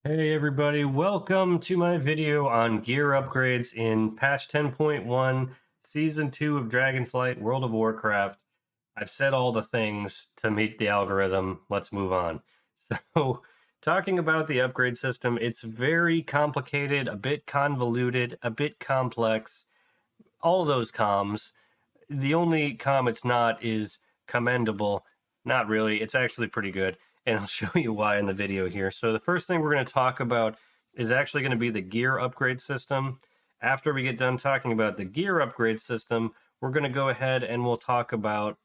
Hey everybody, welcome to my video on gear upgrades in patch 10.1, season 2 of Dragonflight World of Warcraft. I've said all the things to meet the algorithm. Let's move on. So, talking about the upgrade system, it's very complicated, a bit convoluted, a bit complex. All those comms. The only com it's not is commendable. Not really. It's actually pretty good. And I'll show you why in the video here. So the first thing we're going to talk about is actually going to be the gear upgrade system. After we get done talking about the gear upgrade system, we're going to go ahead and we'll talk about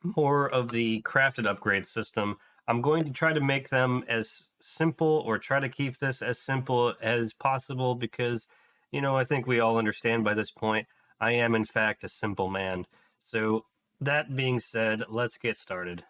more of the crafted upgrade system. I'm going to try to make them as simple, or try to keep this as simple as possible, because, I think we all understand by this point, I am in fact a simple man. So that being said, let's get started.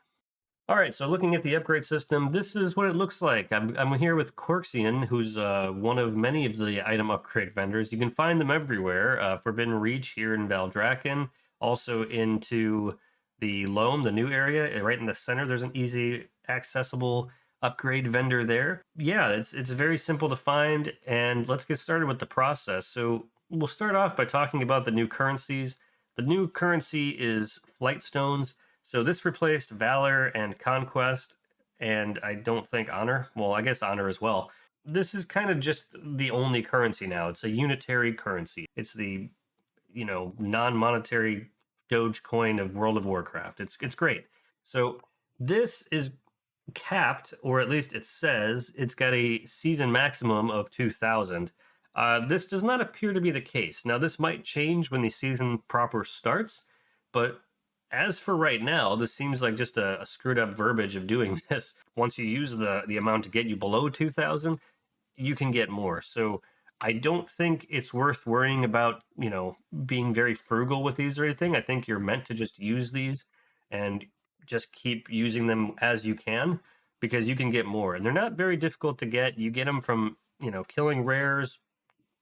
All right, so looking at the upgrade system, this is what it looks like. I'm here with Corxian, who's one of many of the item upgrade vendors. You can find them everywhere. Forbidden Reach here in Valdrakken, also into the Loam, the new area, right in the center. There's an easy, accessible upgrade vendor there. Yeah, it's very simple to find, and let's get started with the process. So we'll start off by talking about the new currencies. The new currency is Flight Stones. So this replaced Valor and Conquest, and I don't think Honor. Well, I guess Honor as well. This is kind of just the only currency now. It's a unitary currency. It's the, non-monetary Dogecoin of World of Warcraft. It's great. So this is capped, or at least it says it's got a season maximum of 2,000. This does not appear to be the case. Now, this might change when the season proper starts, but as for right now, this seems like just a screwed up verbiage of doing this. Once you use the amount to get you below 2,000, you can get more. So I don't think it's worth worrying about, being very frugal with these or anything. I think you're meant to just use these and just keep using them as you can, because you can get more. And they're not very difficult to get. You get them from, killing rares,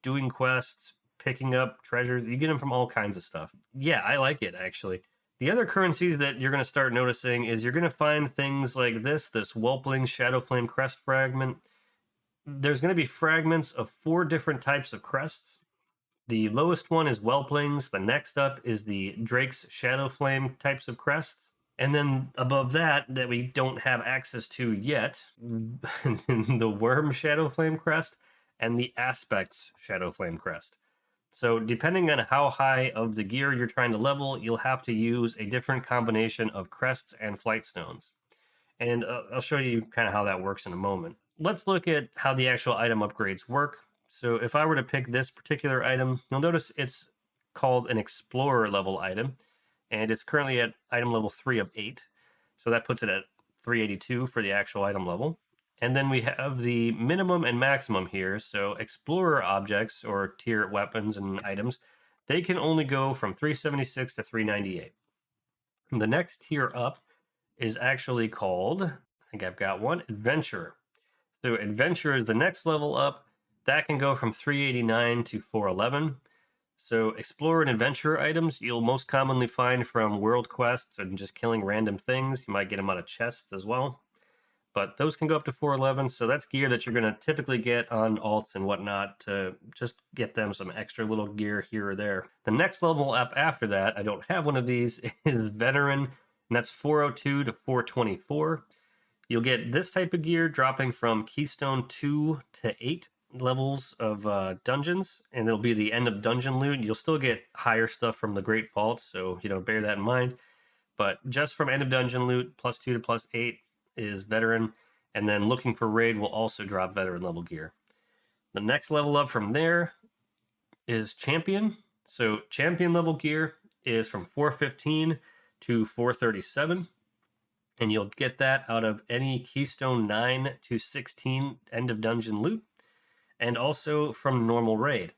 doing quests, picking up treasures. You get them from all kinds of stuff. Yeah, I like it, actually. The other currencies that you're going to start noticing is you're going to find things like this Whelpling Shadowflame Crest Fragment. There's going to be fragments of 4 different types of crests. The lowest one is Whelplings. The next up is the Drake's Shadowflame types of crests. And then above that we don't have access to yet, the Worm Shadowflame Crest and the Aspects Shadowflame Crest. So depending on how high of the gear you're trying to level, you'll have to use a different combination of crests and flight stones. And I'll show you kind of how that works in a moment. Let's look at how the actual item upgrades work. So if I were to pick this particular item, you'll notice it's called an Explorer level item, and it's currently at item level 3 of 8. So that puts it at 382 for the actual item level. And then we have the minimum and maximum here. So Explorer objects, or tier weapons and items, they can only go from 376 to 398. And the next tier up is actually called, I think I've got one, Adventurer. So Adventurer is the next level up. That can go from 389 to 411. So Explorer and Adventurer items you'll most commonly find from world quests and just killing random things. You might get them out of chests as well. But those can go up to 411, so that's gear that you're going to typically get on alts and whatnot to just get them some extra little gear here or there. The next level up after that, I don't have one of these, is Veteran, and that's 402 to 424. You'll get this type of gear dropping from Keystone 2 to 8 levels of dungeons, and it'll be the end of dungeon loot. You'll still get higher stuff from the Great Vault, so bear that in mind. But just from end of dungeon loot, +2 to +8 is Veteran, and then looking for raid will also drop Veteran level gear. The next level up from there is Champion. So Champion level gear is from 415 to 437, and you'll get that out of any Keystone 9 to 16 end of dungeon loot, and also from normal raid.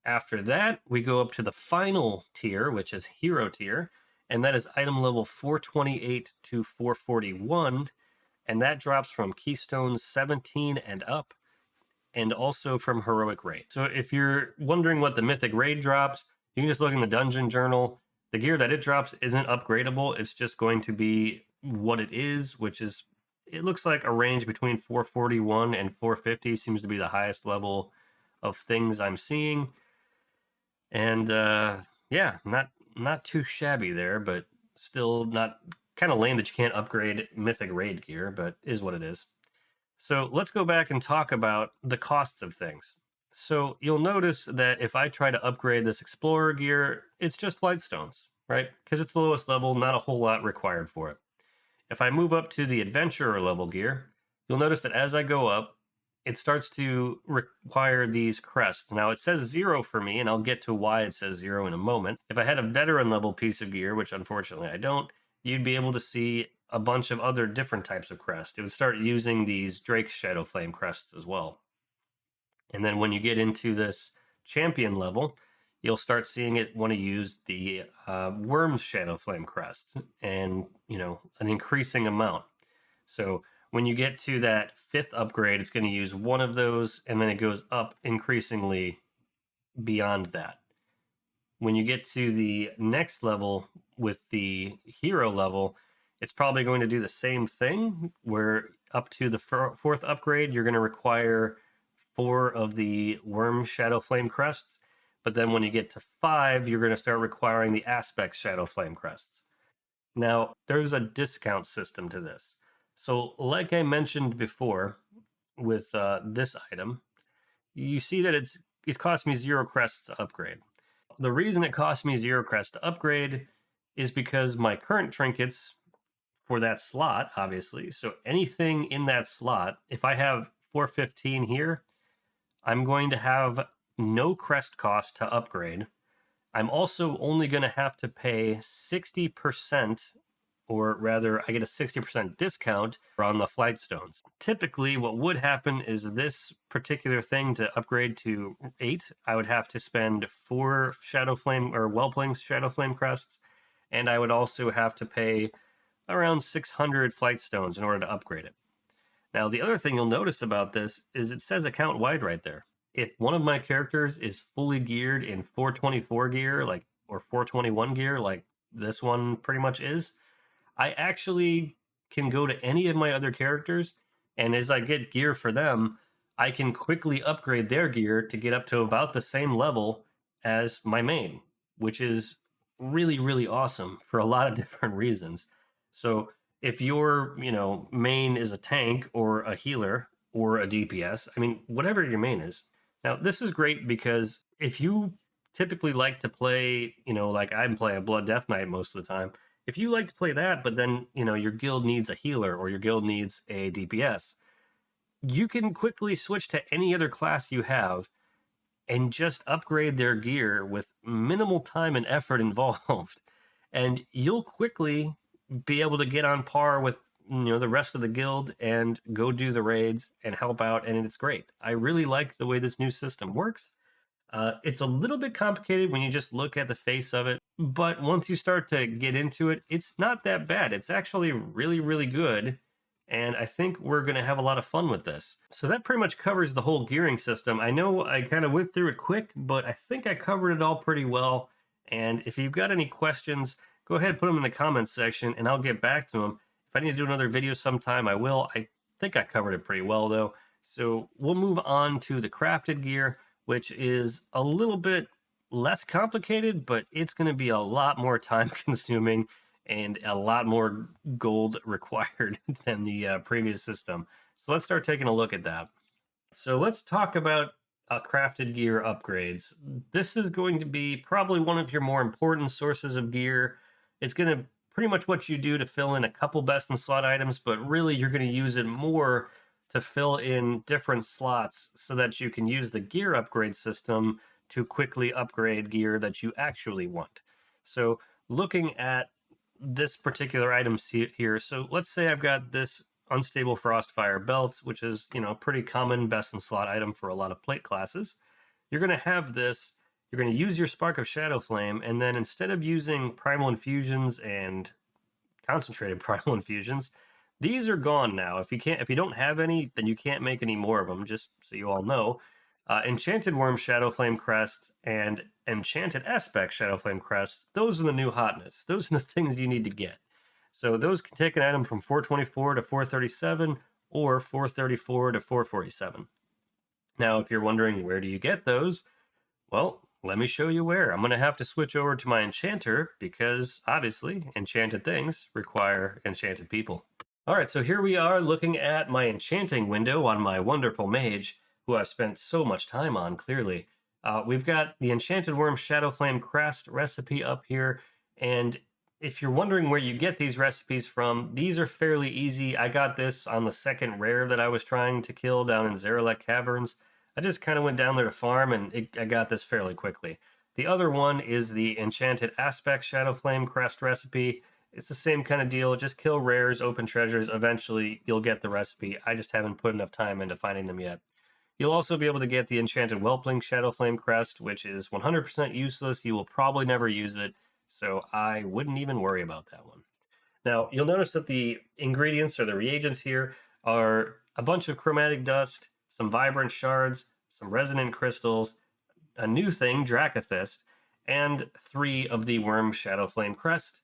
After that, we go up to the final tier, which is Hero tier, and that is item level 428 to 441, and that drops from Keystone 17 and up, and also from Heroic Raid. So if you're wondering what the Mythic Raid drops, you can just look in the Dungeon Journal. The gear that it drops isn't upgradable. It's just going to be what it is, which is it looks like a range between 441 and 450 seems to be the highest level of things I'm seeing. And yeah, not too shabby there, but still not, kind of lame that you can't upgrade mythic raid gear, but is what it is. So let's go back and talk about the costs of things. So you'll notice that if I try to upgrade this explorer gear, it's just flight stones, right? Because it's the lowest level, not a whole lot required for it. If I move up to the adventurer level gear, you'll notice that as I go up, it starts to require these crests. Now it says 0 for me, and I'll get to why it says 0 in a moment. If I had a veteran level piece of gear, which unfortunately I don't, you'd be able to see a bunch of other different types of crests. It would start using these Drake's Shadow Flame crests as well. And then when you get into this champion level, you'll start seeing it want to use the Worm's Shadow Flame crest, and an increasing amount. So when you get to that 5th upgrade, it's going to use one of those, and then it goes up increasingly beyond that. When you get to the next level with the hero level, it's probably going to do the same thing, where up to the 4th upgrade, you're going to require 4 of the Worm Shadow Flame crests. But then when you get to 5, you're going to start requiring the Aspect Shadow Flame crests. Now, there's a discount system to this. So like I mentioned before with this item, you see that it cost me 0 crests to upgrade. The reason it cost me 0 crests to upgrade is because my current trinkets for that slot, obviously, so anything in that slot, if I have 415 here, I'm going to have no crest cost to upgrade. I'm also only going to have to pay 60%, or rather, I get a 60% discount on the flight stones. Typically, what would happen is this particular thing to upgrade to 8, I would have to spend 4 Shadow Flame or Whelpling's Shadow Flame crests, and I would also have to pay around 600 flight stones in order to upgrade it. Now, the other thing you'll notice about this is it says account wide right there. If one of my characters is fully geared in 424 gear, or 421 gear, like this one pretty much is, I actually can go to any of my other characters, and as I get gear for them, I can quickly upgrade their gear to get up to about the same level as my main, which is really, really awesome for a lot of different reasons. So if your main is a tank or a healer or a DPS, I mean, whatever your main is. Now, this is great because if you typically like to play, like I'm playing a Blood Death Knight most of the time, if you like to play that, but then, your guild needs a healer or your guild needs a DPS, you can quickly switch to any other class you have and just upgrade their gear with minimal time and effort involved. And you'll quickly be able to get on par with the rest of the guild and go do the raids and help out, and it's great. I really like the way this new system works. It's a little bit complicated when you just look at the face of it, but once you start to get into it, it's not that bad. It's actually really, really good, and I think we're going to have a lot of fun with this. So that pretty much covers the whole gearing system. I know I kind of went through it quick, but I think I covered it all pretty well, and if you've got any questions, go ahead and put them in the comments section, and I'll get back to them. If I need to do another video sometime, I will. I think I covered it pretty well, though. So we'll move on to the crafted gear, which is a little bit less complicated, but it's going to be a lot more time consuming and a lot more gold required than the previous system. So let's start taking a look at that. So let's talk about crafted gear upgrades. This is going to be probably one of your more important sources of gear. It's going to pretty much what you do to fill in a couple best in slot items, but really you're going to use it more to fill in different slots so that you can use the gear upgrade system to quickly upgrade gear that you actually want. So looking at this particular item here, so let's say I've got this Unstable Frostfire belt, which is, pretty common best in slot item for a lot of plate classes. You're going to have this, you're going to use your Spark of Shadow Flame, and then instead of using Primal Infusions and Concentrated Primal Infusions, these are gone now. If you don't have any, then you can't make any more of them, just so you all know. Enchanted Worm Shadow Flame Crest and Enchanted Aspect Shadow Flame Crest, those are the new hotness. Those are the things you need to get. So those can take an item from 424 to 437 or 434 to 447. Now, if you're wondering where do you get those, well, let me show you where. I'm going to have to switch over to my enchanter because obviously enchanted things require enchanted people. All right, so here we are looking at my enchanting window on my wonderful mage, who I've spent so much time on, clearly. We've got the Enchanted Worm Shadowflame Crest recipe up here, and if you're wondering where you get these recipes from, these are fairly easy. I got this on the second rare that I was trying to kill down in Zarelek Caverns. I just kind of went down there to farm, and I got this fairly quickly. The other one is the Enchanted Aspect Shadowflame Crest recipe. It's the same kind of deal. Just kill rares, open treasures. Eventually, you'll get the recipe. I just haven't put enough time into finding them yet. You'll also be able to get the Enchanted Whelpling Shadowflame Crest, which is 100% useless. You will probably never use it, so I wouldn't even worry about that one. Now, you'll notice that the ingredients or the reagents here are a bunch of chromatic dust, some vibrant shards, some resonant crystals, a new thing, Dracathist, and 3 of the Worm Shadowflame Crest.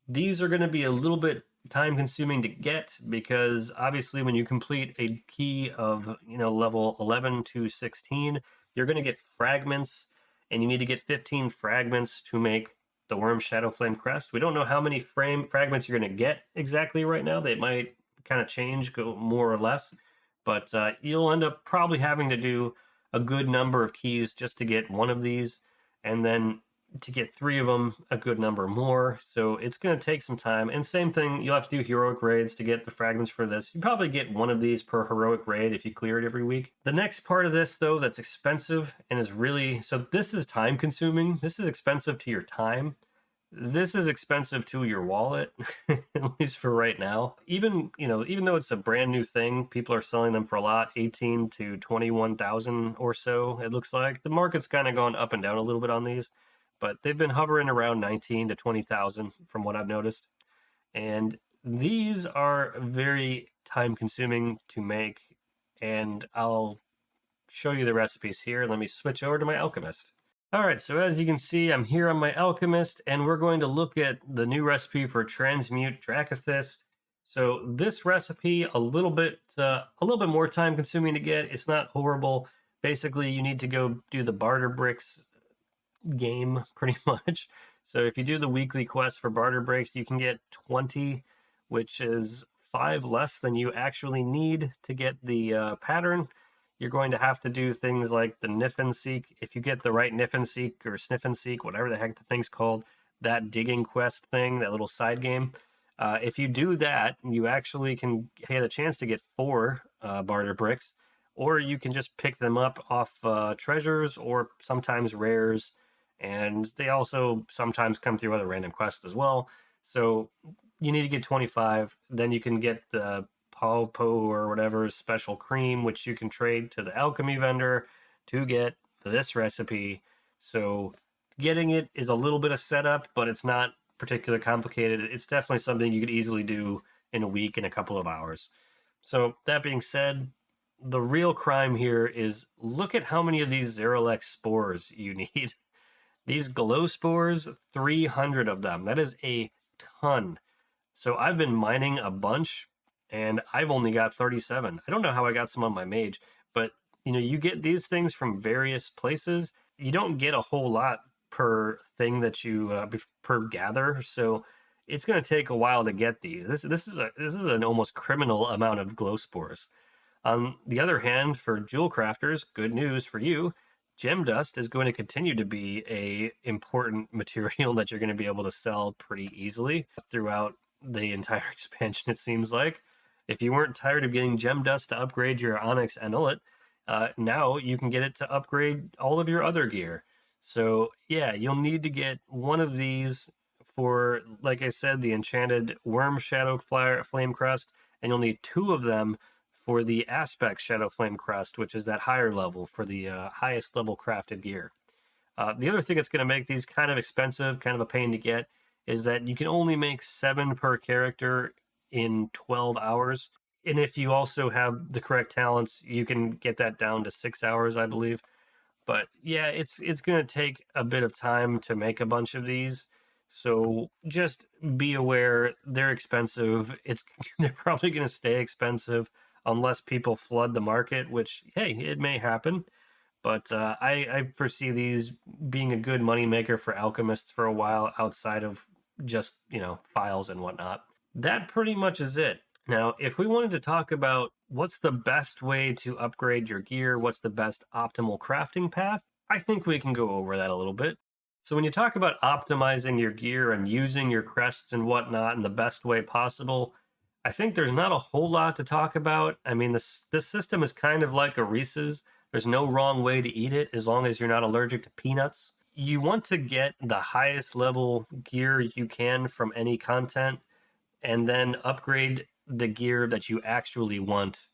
These are going to be a little bit time consuming to get because obviously when you complete a key of level 11 to 16, you're going to get fragments, and you need to get 15 fragments to make the Worm Shadowflame Crest. We don't know how many fragments you're going to get exactly right now. They might kind of change, go more or less, but you'll end up probably having to do a good number of keys just to get one of these, and then to get 3 of them, a good number more. So it's going to take some time. And same thing, you'll have to do heroic raids to get the fragments for this. You probably get 1 of these per heroic raid if you clear it every week. The next part of this, though, that's expensive and is really, so this is time consuming. This is expensive to your time. This is expensive to your wallet, at least for right now. Even though it's a brand new thing, people are selling them for a lot, 18 to 21,000 or so. It looks like the market's kind of gone up and down a little bit on these, but they've been hovering around 19 to 20,000 from what I've noticed. And these are very time consuming to make, and I'll show you the recipes here. Let me switch over to my alchemist. All right, so as you can see, I'm here on my alchemist, and we're going to look at the new recipe for transmute Dracathist. So this recipe, a little bit more time consuming to get. It's not horrible. Basically, you need to go do the barter bricks game pretty much. So if you do the weekly quest for barter breaks, you can get 20, which is 5 less than you actually need to get the pattern. You're going to have to do things like the Nif and Seek. If you get the right Nif and Seek or Sniff and Seek, whatever the heck the thing's called, that digging quest thing, that little side game, if you do that, you actually can get a chance to get 4 barter bricks, or you can just pick them up off treasures or sometimes rares, and they also sometimes come through other random quests as well. So you need to get 25, then you can get the Palpo or whatever special cream, which you can trade to the alchemy vendor to get this recipe. So getting it is a little bit of setup, but it's not particularly complicated. It's definitely something you could easily do in a week, in a couple of hours. So that being said, the real crime here is look at how many of these Zarelek spores you need. These glow spores, 300 of them. That is a ton. So I've been mining a bunch, and I've only got 37. I don't know how I got some on my mage, but you get these things from various places. You don't get a whole lot per thing that you per gather, so it's going to take a while to get these. This is an almost criminal amount of glow spores. On the other hand, for jewel crafters, good news for you. Gem dust is going to continue to be a important material that you're going to be able to sell pretty easily throughout the entire expansion, it seems like. If you weren't tired of getting gem dust to upgrade your Onyx Amulet, now you can get it to upgrade all of your other gear. So yeah, you'll need to get 1 of these for, like I said, the Enchanted Worm Shadow Flame Crest, and you'll need 2 of them for the Aspect Shadow Flame Crest, which is that higher level for the highest level crafted gear. The other thing that's going to make these kind of expensive, kind of a pain to get, is that you can only make 7 per character in 12 hours. And if you also have the correct talents, you can get that down to 6 hours, I believe. But yeah, it's going to take a bit of time to make a bunch of these. So just be aware they're expensive. It's they're probably going to stay expensive unless people flood the market, which hey, it may happen. But I foresee these being a good moneymaker for alchemists for a while outside of just, files and whatnot. That pretty much is it. Now, if we wanted to talk about what's the best way to upgrade your gear, what's the best optimal crafting path, I think we can go over that a little bit. So, when you talk about optimizing your gear and using your crests and whatnot in the best way possible, I think there's not a whole lot to talk about. I mean, this system is kind of like a Reese's. There's no wrong way to eat it as long as you're not allergic to peanuts. You want to get the highest level gear you can from any content and then upgrade the gear that you actually want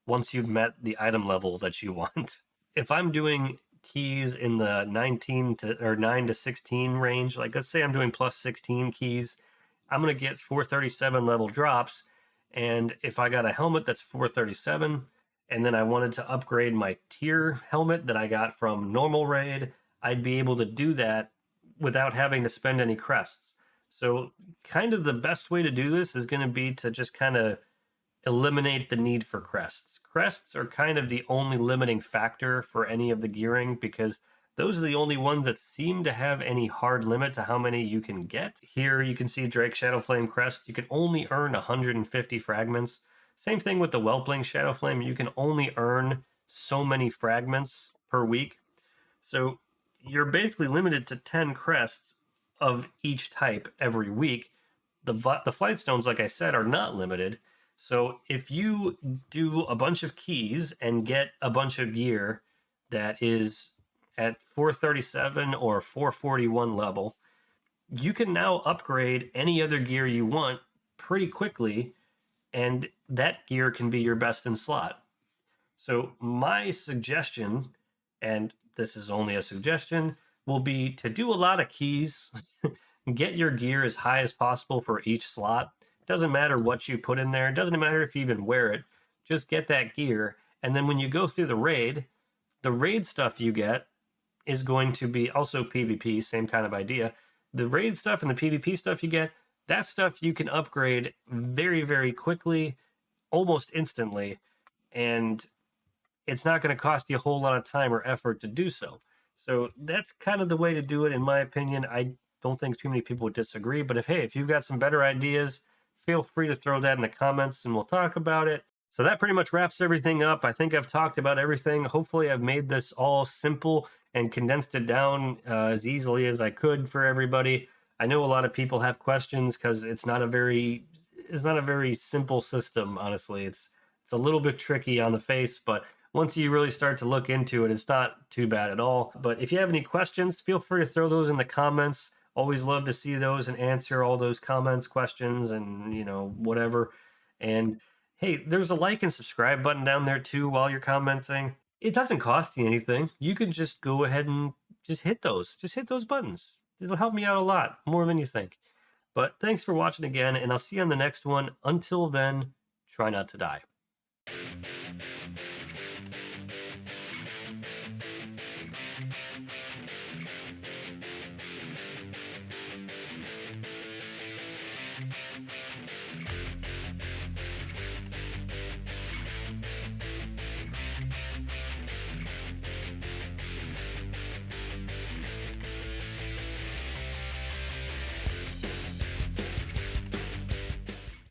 once you've met the item level that you want. If I'm doing keys in the 19 to or 9 to 16 range, like let's say I'm doing plus 16 keys, I'm going to get 437 level drops. And if I got a helmet that's 437, and then I wanted to upgrade my tier helmet that I got from normal raid, I'd be able to do that without having to spend any crests. So, kind of the best way to do this is going to be to just kind of eliminate the need for crests. Crests are kind of the only limiting factor for any of the gearing because those are the only ones that seem to have any hard limit to how many you can get. Here you can see Drake Shadowflame crest. You can only earn 150 fragments. Same thing with the Whelpling Shadowflame. You can only earn so many fragments per week. So you're basically limited to 10 crests of each type every week. The flight stones, like I said, are not limited. So if you do a bunch of keys and get a bunch of gear that is at 437 or 441 level, you can now upgrade any other gear you want pretty quickly, and that gear can be your best in slot. So my suggestion, and this is only a suggestion, will be to do a lot of keys, get your gear as high as possible for each slot. It doesn't matter what you put in there. It doesn't matter if you even wear it. Just get that gear. And then when you go through the raid stuff you get is going to be also PvP, same kind of idea. The raid stuff and the PvP stuff you get, that stuff you can upgrade very, very quickly, almost instantly. And it's not going to cost you a whole lot of time or effort to do so. So that's kind of the way to do it, in my opinion. I don't think too many people would disagree. But if you've got some better ideas, feel free to throw that in the comments and we'll talk about it. So that pretty much wraps everything up. I think I've talked about everything. Hopefully, I've made this all simple and condensed it down as easily as I could for everybody. I know a lot of people have questions because it's not a very simple system. Honestly, it's a little bit tricky on the face, but once you really start to look into it, it's not too bad at all. But if you have any questions, feel free to throw those in the comments. Always love to see those and answer all those comments, questions, and whatever. And hey, there's a like and subscribe button down there too while you're commenting. It doesn't cost you anything. You can just go ahead and just hit those. Just hit those buttons. It'll help me out a lot, more than you think. But thanks for watching again, and I'll see you on the next one. Until then, try not to die.